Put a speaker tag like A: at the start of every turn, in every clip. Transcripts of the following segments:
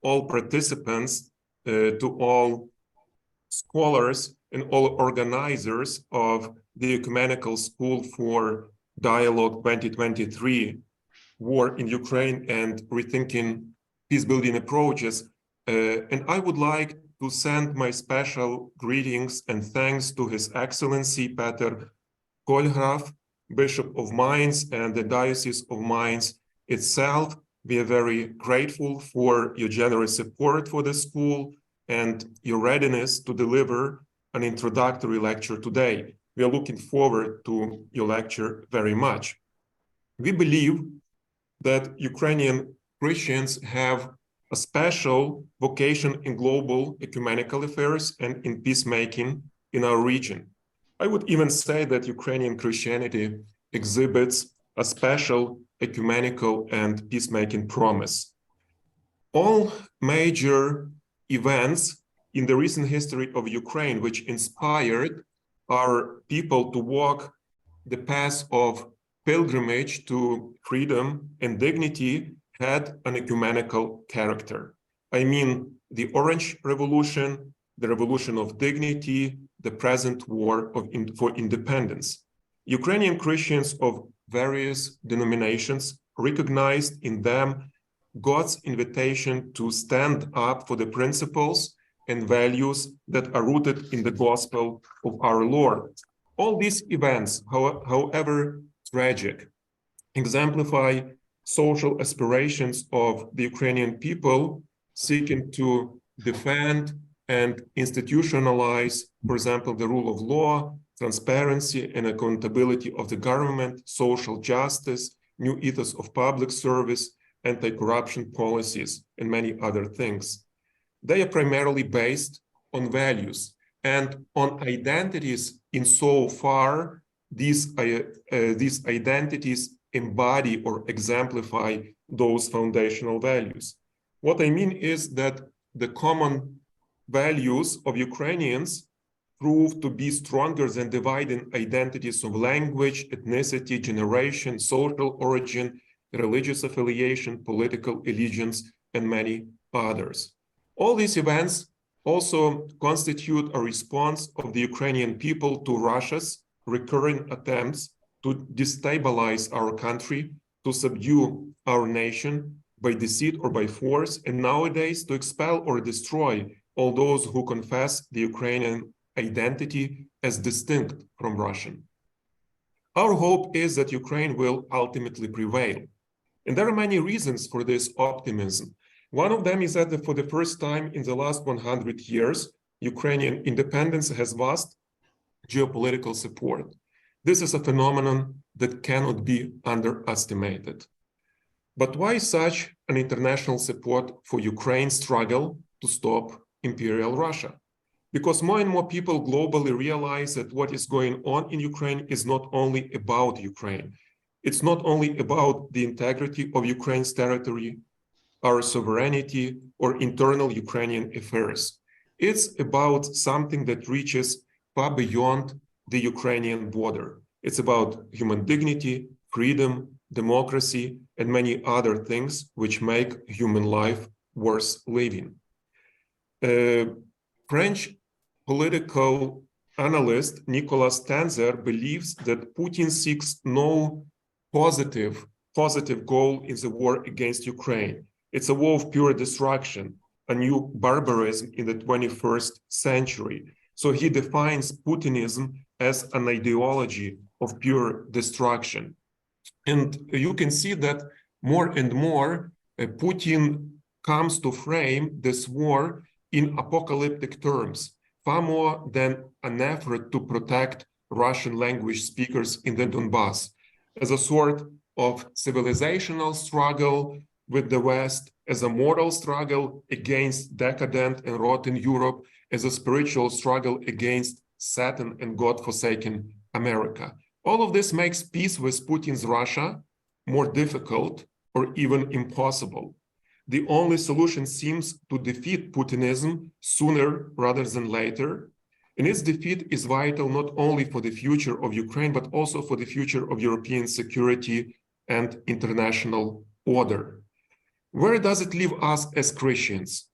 A: all participants, to all scholars and all organizers of the Ecumenical School for Dialogue 2023, War in Ukraine and Rethinking Peacebuilding Approaches. And I would like to send my special greetings and thanks to His Excellency Peter Kohlgraf, Bishop of Mainz, and the Diocese of Mainz itself. We are very grateful for your generous support for the school and your readiness to deliver an introductory lecture today. We are looking forward to your lecture very much. We believe that Ukrainian Christians have a special vocation in global ecumenical affairs and in peacemaking in our region. I would even say that Ukrainian Christianity exhibits a special ecumenical and peacemaking promise. All major events in the recent history of Ukraine which inspired our people to walk the path of pilgrimage to freedom and dignity had an ecumenical character. I mean, the Orange Revolution, the Revolution of Dignity, the present war for independence. Ukrainian Christians of various denominations recognized in them God's invitation to stand up for the principles and values that are rooted in the gospel of our Lord. All these events, however tragic, exemplify social aspirations of the Ukrainian people seeking to defend and institutionalize, for example, the rule of law, transparency and accountability of the government, social justice, new ethos of public service, anti-corruption policies, and many other things. They are primarily based on values and on identities insofar these identities embody or exemplify those foundational values. What I mean is that the common values of Ukrainians prove to be stronger than dividing identities of language, ethnicity, generation, social origin, religious affiliation, political allegiance, and many others. All these events also constitute a response of the Ukrainian people to Russia's recurring attempts to destabilize our country, to subdue our nation by deceit or by force, and nowadays to expel or destroy all those who confess the Ukrainian identity as distinct from Russian. Our hope is that Ukraine will ultimately prevail. And there are many reasons for this optimism. One of them is that for the first time in the last 100 years, Ukrainian independence has vast geopolitical support. This is a phenomenon that cannot be underestimated. But why such an international support for Ukraine's struggle to stop Imperial Russia? Because more and more people globally realize that what is going on in Ukraine is not only about Ukraine. It's not only about the integrity of Ukraine's territory, our sovereignty, or internal Ukrainian affairs. It's about something that reaches far beyond the Ukrainian border. It's about human dignity, freedom, democracy, and many other things which make human life worth living. French political analyst Nicolas Tenzer believes that Putin seeks no positive goal in the war against Ukraine. It's a war of pure destruction, a new barbarism in the 21st century. So he defines Putinism as an ideology of pure destruction. And you can see that more and more Putin comes to frame this war in apocalyptic terms, far more than an effort to protect Russian language speakers in the Donbass, as a sort of civilizational struggle with the West, as a moral struggle against decadent and rotten Europe, as a spiritual struggle against Satan and God-forsaken America. All of this makes peace with Putin's Russia more difficult or even impossible. The only solution seems to defeat Putinism sooner rather than later. And its defeat is vital not only for the future of Ukraine, but also for the future of European security and international order. Where does it leave us as Christians?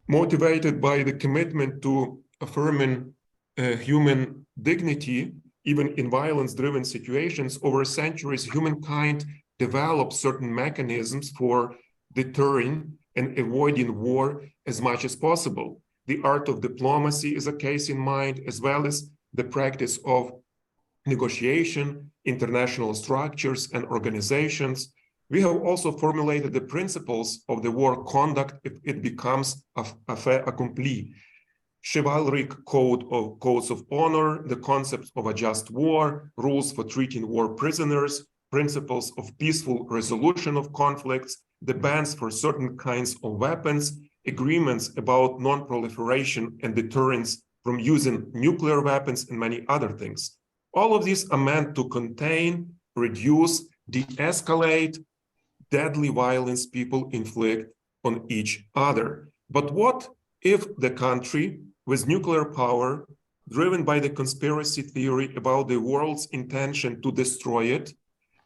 A: Motivated by the commitment to affirming human dignity, even in violence-driven situations, over centuries, humankind developed certain mechanisms for deterring and avoiding war as much as possible. The art of diplomacy is a case in mind, as well as the practice of negotiation, international structures and organizations. We have also formulated the principles of the war conduct if it becomes a fait accompli. Chivalric codes of honor, the concept of a just war, rules for treating war prisoners, principles of peaceful resolution of conflicts, the bans for certain kinds of weapons, agreements about non-proliferation and deterrence from using nuclear weapons, and many other things. All of these are meant to contain, reduce, de-escalate deadly violence people inflict on each other. But what if the country with nuclear power, driven by the conspiracy theory about the world's intention to destroy it,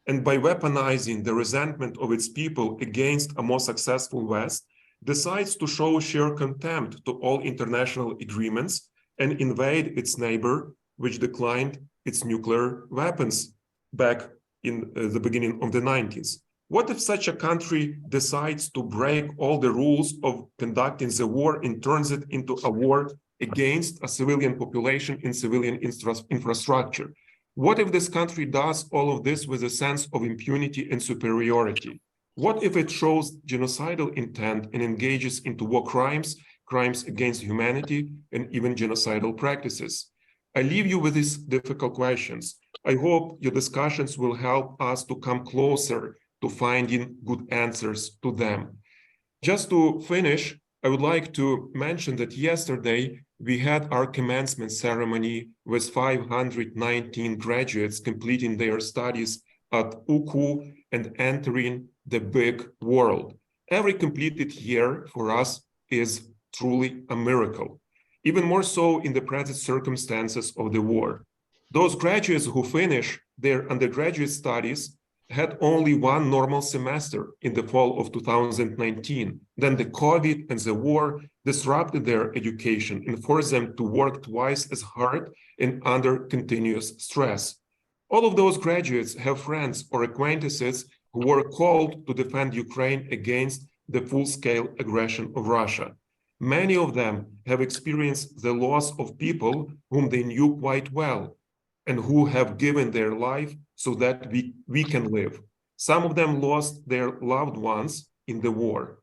A: and by weaponizing the resentment of its people against a more successful West, decides to show sheer contempt to all international agreements and invade its neighbor, which declined its nuclear weapons back in the beginning of the 90s? What if such a country decides to break all the rules of conducting the war and turns it into a war against a civilian population in civilian infrastructure? What if this country does all of this with a sense of impunity and superiority? What if it shows genocidal intent and engages into war crimes, crimes against humanity, and even genocidal practices? I leave you with these difficult questions. I hope your discussions will help us to come closer to finding good answers to them. Just to finish, I would like to mention that yesterday we had our commencement ceremony with 519 graduates completing their studies at UKU and entering the big world. Every completed year for us is truly a miracle, even more so in the present circumstances of the war. Those graduates who finish their undergraduate studies had only one normal semester in the fall of 2019. Then the COVID and the war disrupted their education and forced them to work twice as hard and under continuous stress. All of those graduates have friends or acquaintances who were called to defend Ukraine against the full-scale aggression of Russia. Many of them have experienced the loss of people whom they knew quite well and who have given their life so that we can live. Some of them lost their loved ones in the war.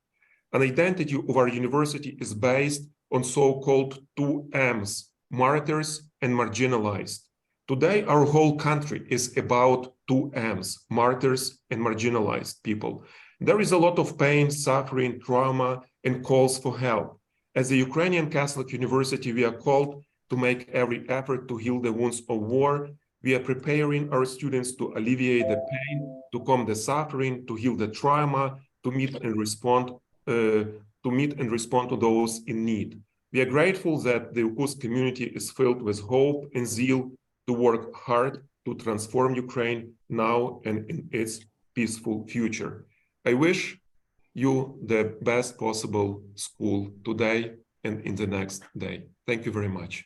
A: An identity of our university is based on so-called 2 M's, martyrs and marginalized. Today, our whole country is about 2 M's, martyrs and marginalized people. There is a lot of pain, suffering, trauma, and calls for help. As a Ukrainian Catholic university, we are called to make every effort to heal the wounds of war. We are preparing our students to alleviate the pain, to calm the suffering, to heal the trauma, to meet and respond to those in need. We are grateful that the UKU's community is filled with hope and zeal to work hard to transform Ukraine now and in its peaceful future. I wish you the best possible school today and in the next day. Thank you very much.